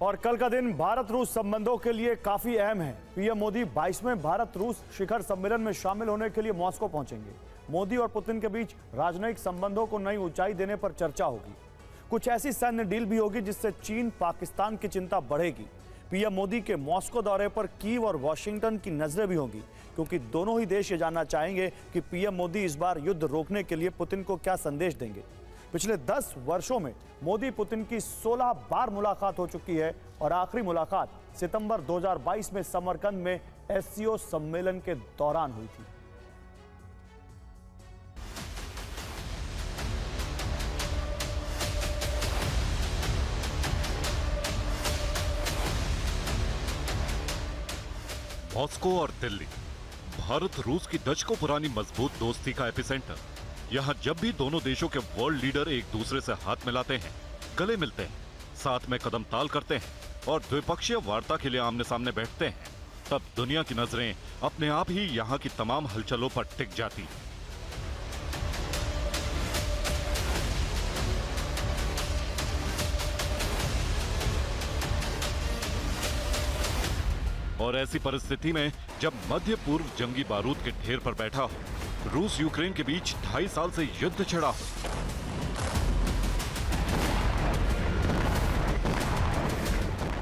और कल का दिन भारत रूस संबंधों के लिए काफी अहम है। पीएम मोदी 22वें भारत रूस शिखर सम्मेलन में शामिल होने के लिए मॉस्को पहुंचेंगे। मोदी और पुतिन के बीच राजनयिक संबंधों को नई ऊंचाई देने पर चर्चा होगी। कुछ ऐसी सैन्य डील भी होगी जिससे चीन पाकिस्तान की चिंता बढ़ेगी। पीएम मोदी के मॉस्को दौरे पर कीव और वॉशिंगटन की नजरें भी होंगी, क्योंकि दोनों ही देश ये जानना चाहेंगे कि पीएम मोदी इस बार युद्ध रोकने के लिए पुतिन को क्या संदेश देंगे। पिछले 10 वर्षों में मोदी पुतिन की 16 बार मुलाकात हो चुकी है और आखिरी मुलाकात सितंबर 2022 में समरकंद में एससीओ सम्मेलन के दौरान हुई थी। मॉस्को और दिल्ली, भारत रूस की दशकों पुरानी मजबूत दोस्ती का एपिसेंटर। यहाँ जब भी दोनों देशों के वर्ल्ड लीडर एक दूसरे से हाथ मिलाते हैं, गले मिलते हैं, साथ में कदम ताल करते हैं और द्विपक्षीय वार्ता के लिए आमने सामने बैठते हैं, तब दुनिया की नजरें अपने आप ही यहाँ की तमाम हलचलों पर टिक जाती हैं। और ऐसी परिस्थिति में जब मध्य पूर्व जंगी बारूद के ढेर पर बैठा हो, रूस यूक्रेन के बीच 2.5 साल से युद्ध छिड़ा हो,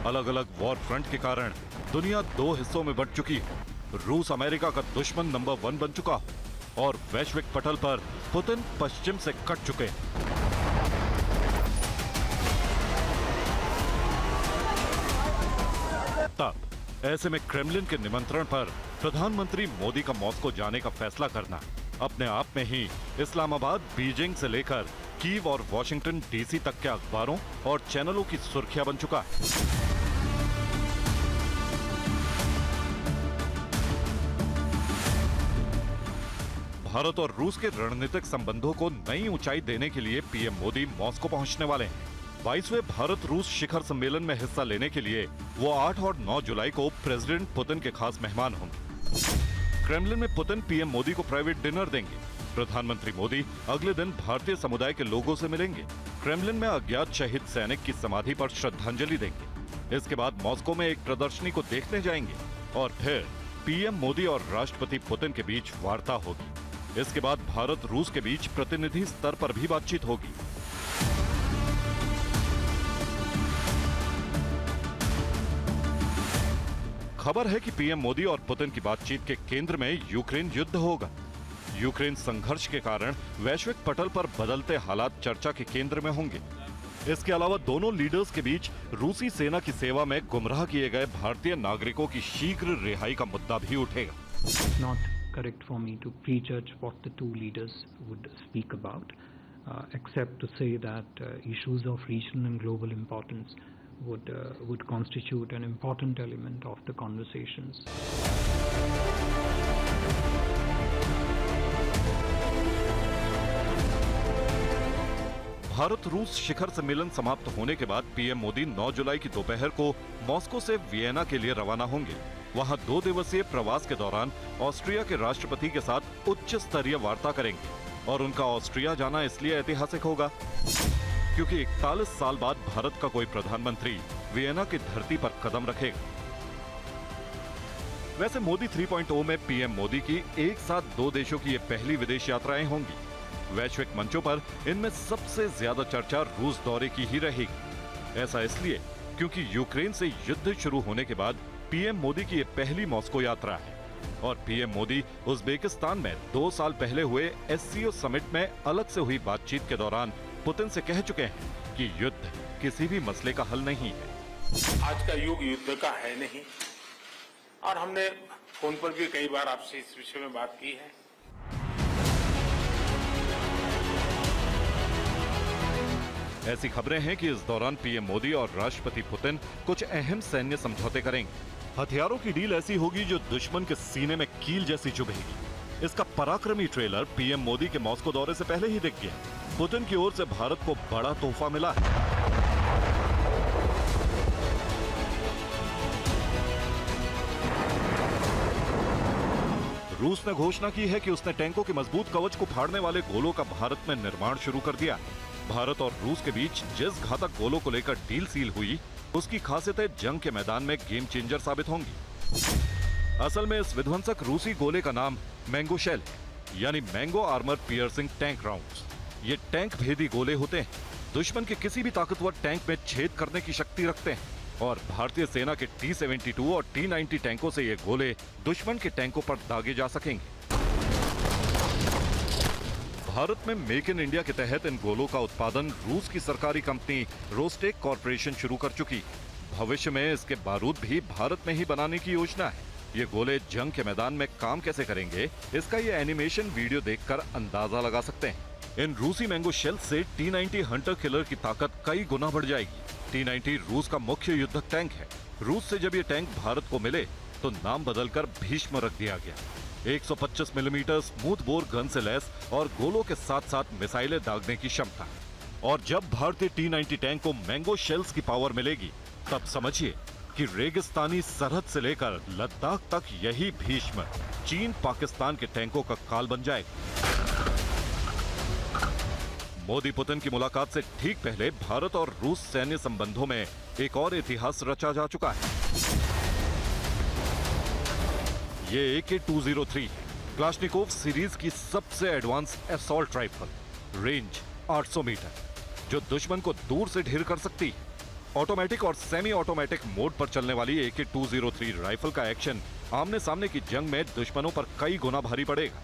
अलग अलग वॉर फ्रंट के कारण दुनिया 2 हिस्सों में बंट चुकी हो, रूस अमेरिका का दुश्मन नंबर 1 बन चुका हो और वैश्विक पटल पर पुतिन पश्चिम से कट चुके हैं। तब ऐसे में क्रेमलिन के निमंत्रण पर प्रधानमंत्री मोदी का मॉस्को जाने का फैसला करना अपने आप में ही इस्लामाबाद, बीजिंग से लेकर कीव और वॉशिंगटन डीसी तक के अखबारों और चैनलों की सुर्खियां बन चुका है। भारत और रूस के रणनीतिक संबंधों को नई ऊंचाई देने के लिए पीएम मोदी मॉस्को पहुंचने वाले हैं। 22वें भारत रूस शिखर सम्मेलन में हिस्सा लेने के लिए वो 8 और 9 जुलाई को प्रेसिडेंट पुतिन के खास मेहमान होंगे। क्रेमलिन में पुतिन पीएम मोदी को प्राइवेट डिनर देंगे। प्रधानमंत्री मोदी अगले दिन भारतीय समुदाय के लोगों से मिलेंगे। क्रेमलिन में अज्ञात शहीद सैनिक की समाधि पर श्रद्धांजलि देंगे। इसके बाद मॉस्को में एक प्रदर्शनी को देखने जाएंगे और फिर पीएम मोदी और राष्ट्रपति पुतिन के बीच वार्ता होगी। इसके बाद भारत रूस के बीच प्रतिनिधि स्तर पर भी बातचीत होगी। खबर है कि पीएम मोदी और पुतिन की बातचीत के केंद्र में यूक्रेन युद्ध होगा। यूक्रेन संघर्ष के कारण वैश्विक पटल पर बदलते हालात चर्चा के केंद्र में होंगे। इसके अलावा दोनों लीडर्स के बीच रूसी सेना की सेवा में गुमराह किए गए भारतीय नागरिकों की शीघ्र रिहाई का मुद्दा भी उठेगा। Not correct for me to prejudge what the two leaders would speak about, except to say that issues of regional and global importance would constitute an important element of the conversations. Bharat रूस शिखर सम्मेलन समाप्त होने के बाद PM Modi 9 जुलाई की दोपहर को Moscow से वियना के लिए रवाना होंगे। वहां 2 दिवसीय प्रवास के दौरान ऑस्ट्रिया के राष्ट्रपति के साथ उच्च स्तरीय वार्ता करेंगे। और उनका ऑस्ट्रिया जाना इसलिए ऐतिहासिक होगा क्योंकि 41 साल बाद भारत का कोई प्रधानमंत्री वियना की धरती पर कदम रखेगा। वैसे मोदी 3.0 में पीएम मोदी की एक साथ 2 देशों की ये पहली विदेश यात्राएं होंगी। वैश्विक मंचों पर इनमें सबसे ज्यादा चर्चा रूस दौरे की ही रहेगी। ऐसा इसलिए क्योंकि यूक्रेन से युद्ध शुरू होने के बाद पीएम मोदी की ये पहली मॉस्को यात्रा है और पीएम मोदी उज्बेकिस्तान में 2 साल पहले हुए एससीओ समिट में अलग से हुई बातचीत के दौरान पुतिन से कह चुके हैं कि युद्ध किसी भी मसले का हल नहीं है। आज का युग युद्ध का है नहीं और हमने फोन पर भी कई बार आपसे इस विषय में बात की है। ऐसी खबरें हैं कि इस दौरान पीएम मोदी और राष्ट्रपति पुतिन कुछ अहम सैन्य समझौते करेंगे। हथियारों की डील ऐसी होगी जो दुश्मन के सीने में कील जैसी चुभेगी। इसका पराक्रमी ट्रेलर पीएम मोदी के मॉस्को दौरे से पहले ही दिख गया। पुतिन की ओर से भारत को बड़ा तोहफा मिला है। रूस ने घोषणा की है कि उसने टैंकों के मजबूत कवच को फाड़ने वाले गोलों का भारत में निर्माण शुरू कर दिया है। भारत और रूस के बीच जिस घातक गोलों को लेकर डील सील हुई, उसकी खासियतें जंग के मैदान में गेम चेंजर साबित होंगी। असल में इस विध्वंसक रूसी गोले का नाम मैंगो शेल है, यानी mango armour piercing tank rounds. ये टैंक भेदी गोले होते हैं, दुश्मन के किसी भी ताकतवर टैंक में छेद करने की शक्ति रखते हैं और भारतीय सेना के T-72 और T-90 टैंकों से ये गोले दुश्मन के टैंकों पर दागे जा सकेंगे। भारत में मेक इन इंडिया के तहत इन गोलों का उत्पादन रूस की सरकारी कंपनी रोस्टेक कॉर्पोरेशन शुरू कर चुकी है। भविष्य में इसके बारूद भी भारत में ही बनाने की योजना है। ये गोले जंग के मैदान में काम कैसे करेंगे, इसका ये एनिमेशन वीडियो देखकर अंदाजा लगा सकते हैं। इन रूसी मैंगो शेल से T-90 हंटर किलर की ताकत कई गुना बढ़ जाएगी। T-90 रूस का मुख्य युद्धक टैंक है। रूस से जब ये टैंक भारत को मिले तो नाम बदलकर भीष्म रख दिया गया। 125 मिलीमीटर स्मूथ बोर गन से लैस और गोलों के साथ साथ मिसाइलें दागने की क्षमता। और जब भारतीय T-90 टैंक को मैंगो शेल्स की पावर मिलेगी, तब समझिए कि रेगिस्तानी सरहद से लेकर लद्दाख तक यही भीष्म चीन पाकिस्तान के टैंकों का काल बन जाएगा। मोदी पुतिन की मुलाकात से ठीक पहले भारत और रूस सैन्य संबंधों में एक और इतिहास रचा जा चुका है। ये AK-203 है, क्लाशनिकोव सीरीज की सबसे advance assault rifle, range 800 metre, जो दुश्मन को दूर से ढेर कर सकती है। ऑटोमेटिक और सेमी ऑटोमेटिक मोड पर चलने वाली AK-203 राइफल का एक्शन आमने सामने की जंग में दुश्मनों पर कई गुना भारी पड़ेगा।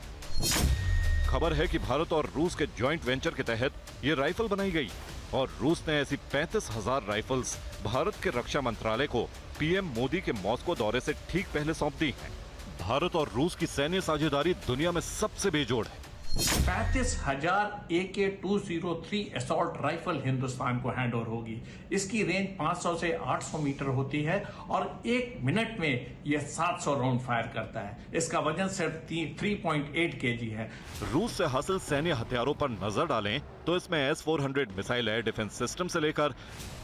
खबर है कि भारत और रूस के जॉइंट वेंचर के तहत ये राइफल बनाई गई और रूस ने ऐसी 35,000 राइफल्स भारत के रक्षा मंत्रालय को पीएम मोदी के मॉस्को दौरे से ठीक पहले सौंप दी है। भारत और रूस की सैन्य साझेदारी दुनिया में सबसे बेजोड़ है। 35,000 AK-203 असॉल्ट राइफल हिंदुस्तान को हैंड ओवर होगी। इसकी रेंज 500 से 800 मीटर होती है और 1 मिनट में यह 700 राउंड फायर करता है। इसका वजन सिर्फ 3.8 kg है। रूस से हासिल सैन्य हथियारों पर नजर डालें तो इसमें S-400 missile air defence system से लेकर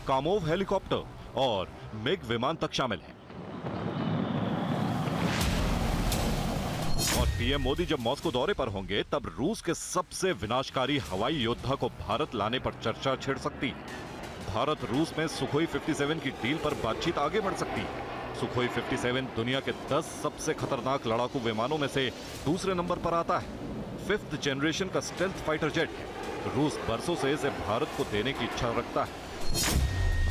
कामोव हेलीकॉप्टर और मिग विमान तक शामिल है। और पीएम मोदी जब मॉस्को दौरे पर होंगे तब रूस के सबसे विनाशकारी हवाई योद्धा को भारत लाने पर चर्चा छिड़ सकती है। भारत रूस में सुखोई 57 की डील पर बातचीत आगे बढ़ सकती है। सुखोई 57 दुनिया के 10 सबसे खतरनाक लड़ाकू विमानों में से दूसरे नंबर पर आता है। 5th जनरेशन का स्टेल्थ फाइटर जेट है। रूस बरसों से इसे भारत को देने की इच्छा रखता है।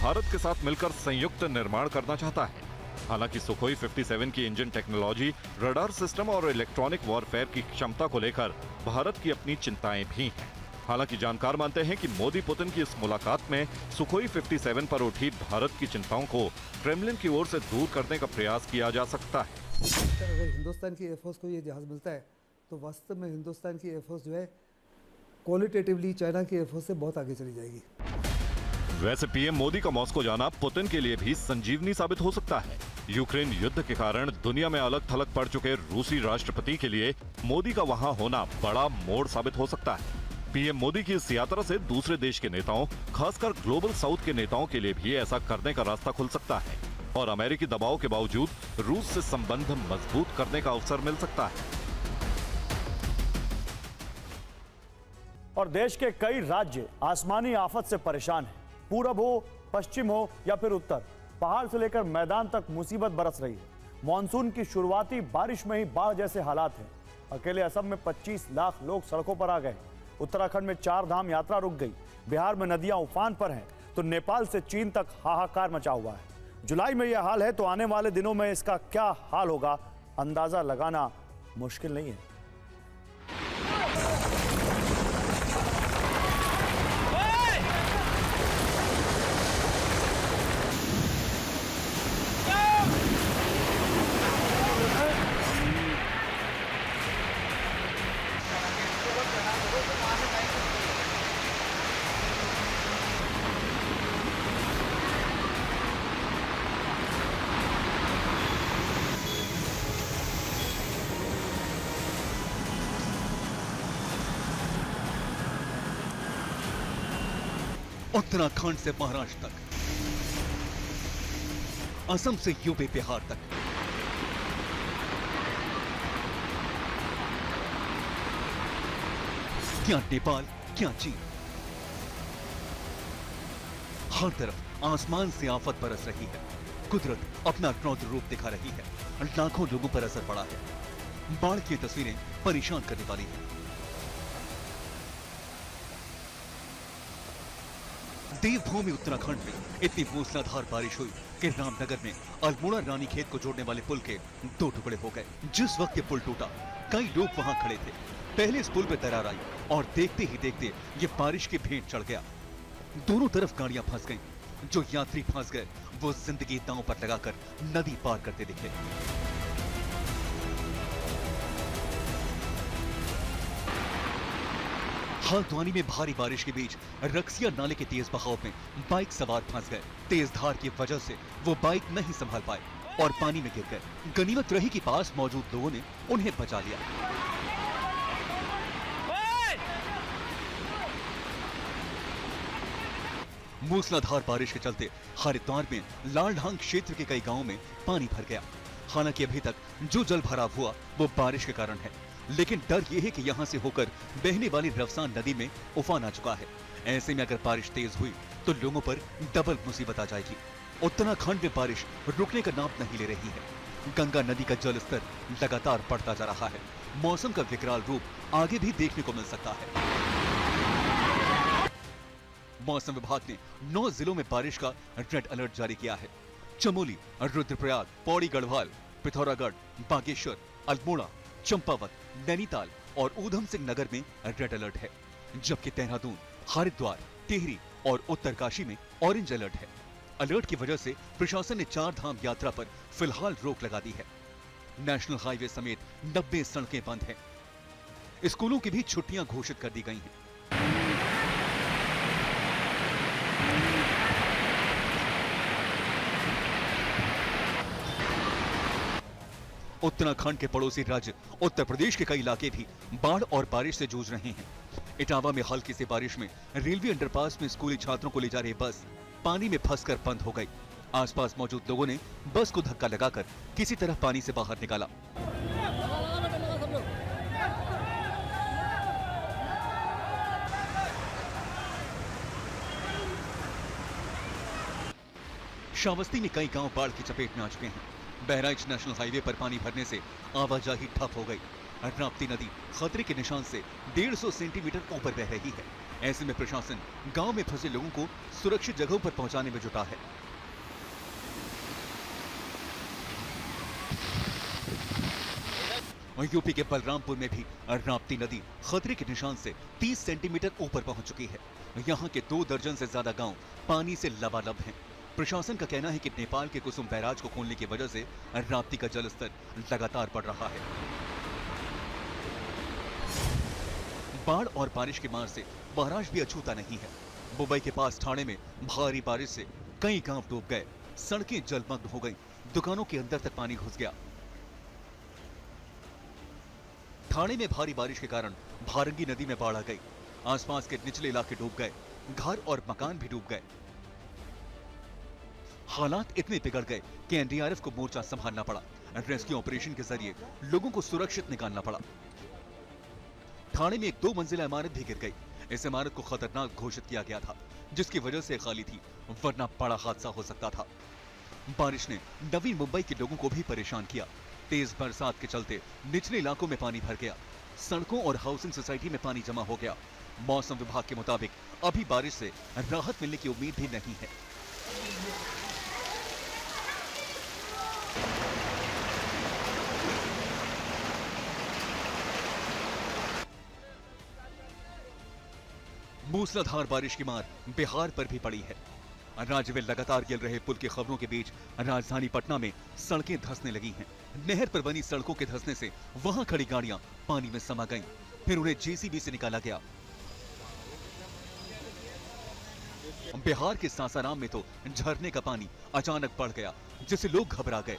भारत के साथ मिलकर संयुक्त निर्माण करना चाहता है। हालांकि सुखोई 57 की इंजन टेक्नोलॉजी, रडार सिस्टम और इलेक्ट्रॉनिक वॉरफेयर की क्षमता को लेकर भारत की अपनी चिंताएं भी हैं। हालांकि जानकार मानते हैं कि मोदी पुतिन की इस मुलाकात में सुखोई 57 पर उठी भारत की चिंताओं को क्रेमलिन की ओर से दूर करने का प्रयास किया जा सकता है। अगर हिंदुस्तान की एयरफोर्स को ये जहाज मिलता है तो वास्तव में हिंदुस्तान की एयरफोर्स जो है क्वालिटेटिवली चाइना की एयरफोर्स से बहुत आगे चली जाएगी। वैसे पीएम मोदी का मॉस्को जाना पुतिन के लिए भी संजीवनी साबित हो सकता है। यूक्रेन युद्ध के कारण दुनिया में अलग थलग पड़ चुके रूसी राष्ट्रपति के लिए मोदी का वहां होना बड़ा मोड़ साबित हो सकता है। पीएम मोदी की इस यात्रा से दूसरे देश के नेताओं, खासकर ग्लोबल साउथ के नेताओं के लिए भी ऐसा करने का रास्ता खुल सकता है और अमेरिकी दबाव के बावजूद रूस से संबंध मजबूत करने का अवसर मिल सकता है। और देश के कई राज्य आसमानी आफत से परेशान हैं। पूरब हो, पश्चिम हो या फिर उत्तर, पहाड़ से लेकर मैदान तक मुसीबत बरस रही है। मॉनसून की शुरुआती बारिश में ही बाढ़ जैसे हालात हैं। अकेले असम में 25 लाख लोग सड़कों पर आ गए। उत्तराखंड में 4 धाम यात्रा रुक गई। बिहार में नदियां उफान पर हैं तो नेपाल से चीन तक हाहाकार मचा हुआ है। जुलाई में यह हाल है तो आने वाले दिनों में इसका क्या हाल होगा, अंदाजा लगाना मुश्किल नहीं है। उत्तराखंड से महाराष्ट्र तक, असम से यूपी बिहार तक, क्या नेपाल, क्या चीन, हर तरफ आसमान से आफत बरस रही है। कुदरत अपना रौद्र रूप दिखा रही है। लाखों लोगों पर असर पड़ा है। बाढ़ की तस्वीरें परेशान करने वाली हैं। देवभूमि उत्तराखंड में इतनी मूसलाधार बारिश हुई कि रामनगर में अल्मोड़ा रानी खेत को जोड़ने वाले पुल के 2 टुकड़े हो गए। जिस वक्त ये पुल टूटा, कई लोग वहां खड़े थे। पहले इस पुल पे दरार आई और देखते ही देखते ये बारिश की भेंट चढ़ गया। दोनों तरफ गाड़ियां फंस गईं। जो यात्री फंस गए वो जिंदगी दांव पर लगाकर नदी पार करते दिखे। हल्द्वानी में भारी बारिश के बीच रक्सिया नाले के तेज बहाव में बाइक सवार फंस गए। तेज धार की वजह से वो बाइक नहीं संभाल पाए और पानी में गिर गए। गनीमत रही कि पास मौजूद लोगों ने उन्हें बचा लिया। मूसलाधार बारिश के चलते हरिद्वार में लालढांग क्षेत्र के कई गांवों में पानी भर गया। हालांकि अभी तक जो जल भराव हुआ वो बारिश के कारण है, लेकिन डर यह है कि यहां से होकर बहने वाली रफसान नदी में उफान आ चुका है। ऐसे में अगर बारिश तेज हुई तो लोगों पर डबल मुसीबत आ जाएगी। उत्तराखंड में बारिश रुकने का नाम नहीं ले रही है। गंगा नदी का जल स्तर लगातार बढ़ता जा रहा है। मौसम का विकराल रूप आगे भी देखने को मिल सकता है। मौसम विभाग ने 9 जिलों में बारिश का रेड अलर्ट जारी किया है। चमोली, रुद्रप्रयाग, पौड़ी गढ़वाल, पिथौरागढ़, बागेश्वर, अल्मोड़ा, चंपावत, नैनीताल और ऊधम सिंह नगर में रेड अलर्ट है, जबकि देहरादून, हरिद्वार, टिहरी और उत्तरकाशी में ऑरेंज अलर्ट है। अलर्ट की वजह से प्रशासन ने 4 धाम यात्रा पर फिलहाल रोक लगा दी है। नेशनल हाईवे समेत 90 सड़कें बंद हैं। स्कूलों की भी छुट्टियां घोषित कर दी गई हैं। उत्तराखंड के पड़ोसी राज्य उत्तर प्रदेश के कई इलाके भी बाढ़ और बारिश से जूझ रहे हैं। इटावा में हल्की सी बारिश में रेलवे अंडरपास में स्कूली छात्रों को ले जा रही बस पानी में फंसकर बंद हो गई। आसपास मौजूद लोगों ने बस को धक्का लगाकर किसी तरह पानी से बाहर निकाला। श्रावस्ती में कई गांव बाढ़ की चपेट में आ चुके हैं। बहराइच नेशनल हाईवे पर पानी भरने से आवाजाही ठप हो गई। राप्ती नदी खतरे के निशान से 150 सेंटीमीटर ऊपर बह रही है। ऐसे में प्रशासन गांव में फंसे लोगों को सुरक्षित जगहों पर पहुंचाने में जुटा है। यूपी के बलरामपुर में भी राप्ती नदी खतरे के निशान से 30 सेंटीमीटर ऊपर पहुंच चुकी है। यहां के 2 दर्जन से ज्यादा गांव पानी से लबालब हैं। प्रशासन का कहना है कि नेपाल के कुसुम बैराज को खोलने की वजह से राप्ती का जलस्तर लगातार बढ़ रहा है। बाढ़ और बारिश की मार से महाराष्ट्र भी अछूता नहीं है। मुंबई के पास ठाणे में भारी बारिश से कई गांव डूब गए। सड़कें जलमग्न हो गईं। दुकानों के अंदर तक पानी घुस गया। ठाणे में भारी बारिश के कारण भारंगी नदी में बाढ़ आ गई। आसपास के निचले इलाके डूब गए। घर और मकान भी डूब गए। हालात इतने बिगड़ गए कि एनडीआरएफ को मोर्चा संभालना पड़ा। रेस्क्यू ऑपरेशन के जरिए लोगों को सुरक्षित निकालना पड़ा। ठाणे में एक 2 मंजिला इमारत भी गिर गई। इस इमारत को खतरनाक घोषित किया गया था, जिसकी वजह से खाली थी, वरना बड़ा हादसा हो सकता था। बारिश ने नवी मुंबई के लोगों को भी परेशान किया। तेज बरसात के चलते निचले इलाकों में पानी भर गया। सड़कों और हाउसिंग सोसाइटी में पानी जमा हो गया। मौसम विभाग के मुताबिक अभी बारिश से राहत मिलने की उम्मीद भी नहीं है। मूसलाधार बारिश की मार बिहार पर भी पड़ी है। राज्य में लगातार गिर रहे पुल की खबरों के बीच राजधानी पटना में सड़कें धंसने लगी हैं। नहर पर बनी सड़कों के धंसने से वहां खड़ी गाड़ियां पानी में समा गईं। फिर उन्हें जेसीबी से निकाला गया। बिहार के सासाराम में तो झरने का पानी अचानक बढ़ गया, जिससे लोग घबरा गए।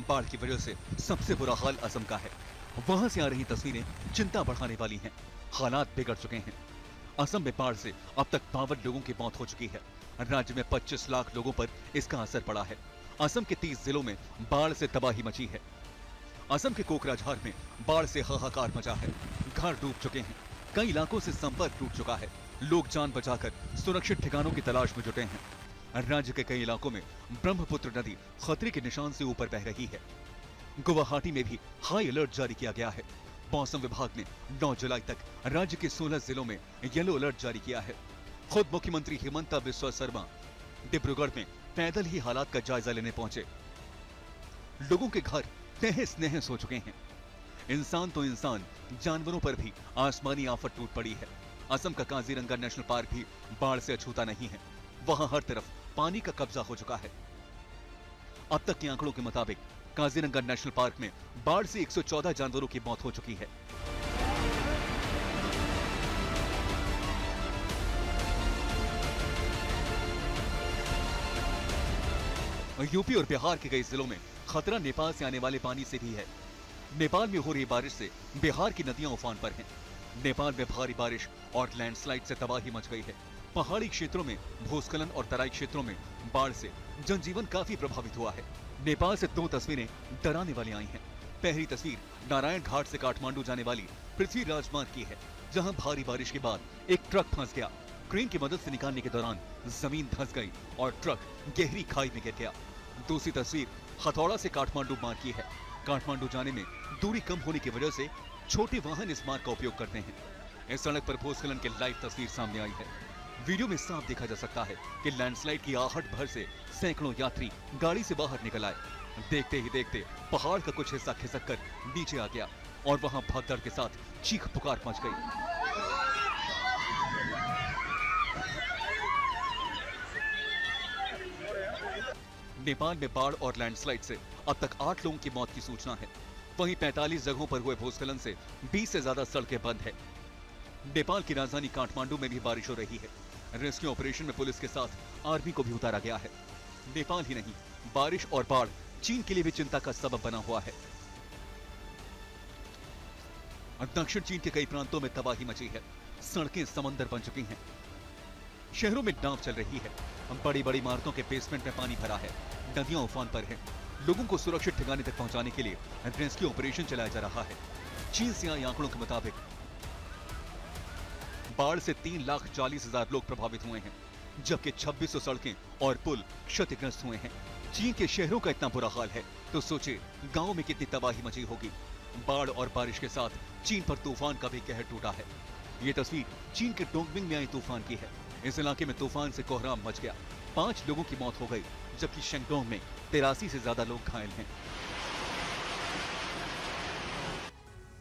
बाढ़ की वजह से सबसे बुरा हाल असम का है। वहां से आ रही तस्वीरें चिंता बढ़ाने वाली हैं। हालात बिगड़ चुके हैं। असम में बाढ़ से अब तक 52 लोगों की मौत हो चुकी है। राज्य में 25 लाख लोगों पर इसका असर पड़ा है। असम के 30 जिलों में बाढ़ से तबाही मची है। असम के कोकराझार में बाढ़ से हाहाकार मचा है। घर डूब चुके हैं। कई इलाकों से संपर्क टूट चुका है। लोग जान बचाकर सुरक्षित ठिकानों की तलाश में जुटे हैं। राज्य के कई इलाकों में ब्रह्मपुत्र नदी खतरे के निशान से ऊपर बह रही है। गुवाहाटी में भी हाई अलर्ट जारी किया गया है। मौसम विभाग ने 9 जुलाई तक राज्य के 16 जिलों में येलो अलर्ट जारी किया है। खुद मुख्यमंत्री हिमंता बिस्वा शर्मा डिब्रूगढ़ में पैदल ही हालात का जायजा लेने पहुंचे। लोगों के घर तहस नहस हो चुके हैं। इंसान तो इंसान, जानवरों पर भी आसमानी आफत टूट पड़ी है। असम का काजीरंगा नेशनल पार्क भी बाढ़ से अछूता नहीं है। वहां हर तरफ पानी का कब्जा हो चुका है। अब तक के आंकड़ों के मुताबिक काजीरंगा नेशनल पार्क में बाढ़ से 114 जानवरों की मौत हो चुकी है। यूपी और बिहार के कई जिलों में खतरा नेपाल से आने वाले पानी से भी है। नेपाल में हो रही बारिश से बिहार की नदियां उफान पर हैं। नेपाल में भारी बारिश और लैंडस्लाइड से तबाही मच गई है। पहाड़ी क्षेत्रों में भूस्खलन और तराई क्षेत्रों में बाढ़ से जनजीवन काफी प्रभावित हुआ है। नेपाल से 2 तस्वीरें डराने वाली आई हैं। पहली तस्वीर नारायण घाट से काठमांडू जाने वाली पृथ्वी राजमार्ग की है, जहां भारी बारिश के बाद एक ट्रक फंस गया। क्रेन की मदद से निकालने के दौरान जमीन धंस गई और ट्रक गहरी खाई में गिर गया। दूसरी तस्वीर हथौड़ा से काठमांडू मार्ग की है। काठमांडू जाने में दूरी कम होने की वजह से छोटे वाहन इस मार्ग का उपयोग करते हैं। इस सड़क पर भूस्खलन की लाइव तस्वीर सामने आई है। वीडियो में साफ देखा जा सकता है कि लैंडस्लाइड की आहट भर से सैकड़ों यात्री गाड़ी से बाहर निकल आए। देखते ही देखते पहाड़ का कुछ हिस्सा खिसक कर नीचे आ गया और वहां भगदड़ के साथ चीख पुकार मच गई। नेपाल में बाढ़ और लैंडस्लाइड से अब तक 8 लोगों की मौत की सूचना है। वहीं 45 जगहों पर हुए भूस्खलन से 20 से ज्यादा सड़कें बंद है। नेपाल की राजधानी काठमांडू में भी बारिश हो रही है। रेस्क्यू ऑपरेशन में पुलिस के साथ आर्मी को भी उतारा गया है। नेपाल ही नहीं, बारिश और बाढ़ चीन के लिए भी चिंता का सबब बना हुआ है। दक्षिण चीन के कई प्रांतों में तबाही मची है। सड़कें समंदर बन चुकी हैं। शहरों में नाव चल रही है। बड़ी बड़ी इमारतों के बेसमेंट में पानी भरा है। नदियां उफान पर हैं। लोगों को सुरक्षित ठिकाने तक पहुंचाने के लिए रेस्क्यू ऑपरेशन चलाया जा रहा है। चीन से आए आंकड़ों के मुताबिक बाढ़ से 3,40,000 लोग प्रभावित हुए हैं, जबकि 2600 सड़कें और पुल क्षतिग्रस्त हुए हैं। चीन के शहरों का इतना बुरा हाल है तो सोचे गांवों में कितनी तबाही मची होगी। बाढ़ और बारिश के साथ चीन पर तूफान का भी कहर टूटा है। ये तस्वीर चीन के डोंगबिंग में आई तूफान की है। इस इलाके में तूफान से कोहराम मच गया। 5 लोगों की मौत हो गई, जबकि शेंगडोंग में 83 से ज्यादा लोग घायल हैं।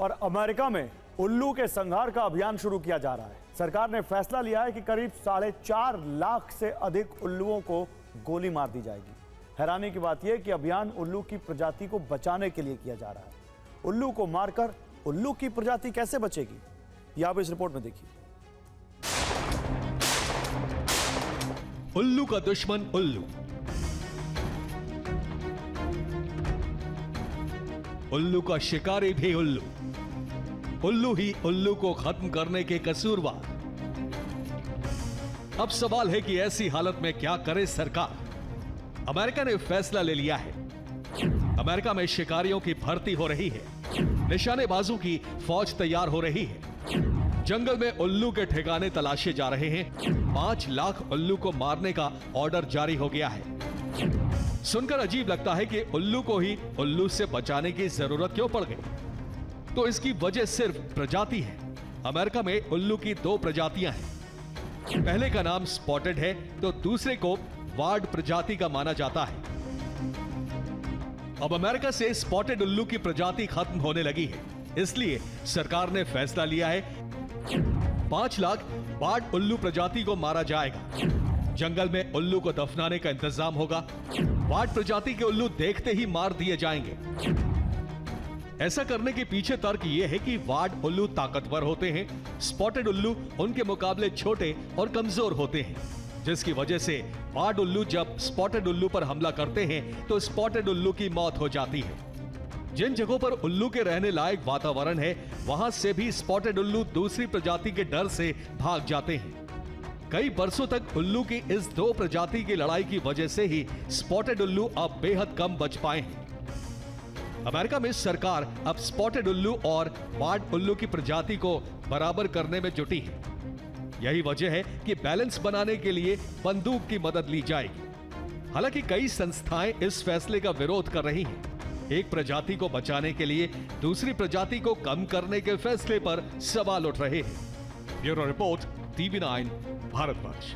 और अमेरिका में उल्लू के संहार का अभियान शुरू किया जा रहा है। सरकार ने फैसला लिया है कि करीब 4.5 लाख से अधिक उल्लुओं को गोली मार दी जाएगी। हैरानी की बात यह कि अभियान उल्लू की प्रजाति को बचाने के लिए किया जा रहा है। उल्लू को मारकर उल्लू की प्रजाति कैसे बचेगी, यह आप इस रिपोर्ट में देखिए। उल्लू का दुश्मन उल्लू। उल्लू का शिकारी भी उल्लू। उल्लू ही उल्लू को खत्म करने के कसूरवार। अब सवाल है कि ऐसी हालत में क्या करे सरकार। अमेरिका ने फैसला ले लिया है। अमेरिका में शिकारियों की भर्ती हो रही है। निशानेबाजों की फौज तैयार हो रही है। जंगल में उल्लू के ठिकाने तलाशे जा रहे हैं। 5 लाख उल्लू को मारने का ऑर्डर जारी हो गया है। सुनकर अजीब लगता है कि उल्लू को ही उल्लू से बचाने की जरूरत क्यों पड़ गई। तो इसकी वजह सिर्फ प्रजाति है। अमेरिका में उल्लू की 2 प्रजातियां हैं। पहले का नाम स्पॉटेड है तो दूसरे को वार्ड प्रजाति का माना जाता है। अब अमेरिका से स्पॉटेड उल्लू की प्रजाति खत्म होने लगी है, इसलिए सरकार ने फैसला लिया है 5 लाख वार्ड उल्लू प्रजाति को मारा जाएगा। जंगल में उल्लू को दफनाने का इंतजाम होगा। वार्ड प्रजाति के उल्लू देखते ही मार दिए जाएंगे। ऐसा करने के पीछे तर्क यह है कि वार्ड उल्लू ताकतवर होते हैं, स्पॉटेड उल्लू उनके मुकाबले छोटे और कमजोर होते हैं, जिसकी वजह से वार्ड उल्लू जब स्पॉटेड उल्लू पर हमला करते हैं तो स्पॉटेड उल्लू की मौत हो जाती है। जिन जगहों पर उल्लू के रहने लायक वातावरण है, वहां से भी स्पॉटेड उल्लू दूसरी प्रजाति के डर से भाग जाते हैं। कई बरसों तक उल्लू की इस 2 प्रजाति की लड़ाई की वजह से ही स्पॉटेड उल्लू अब बेहद कम बच पाए हैं। अमेरिका में सरकार अब स्पॉटेड उल्लू और बार्ड उल्लू की प्रजाति को बराबर करने में जुटी है। यही वजह है कि बैलेंस बनाने के लिए बंदूक की मदद ली जाएगी। हालांकि कई संस्थाएं इस फैसले का विरोध कर रही हैं। एक प्रजाति को बचाने के लिए दूसरी प्रजाति को कम करने के फैसले पर सवाल उठ रहे हैं। Bureau report, TV9, Bharatvarsh.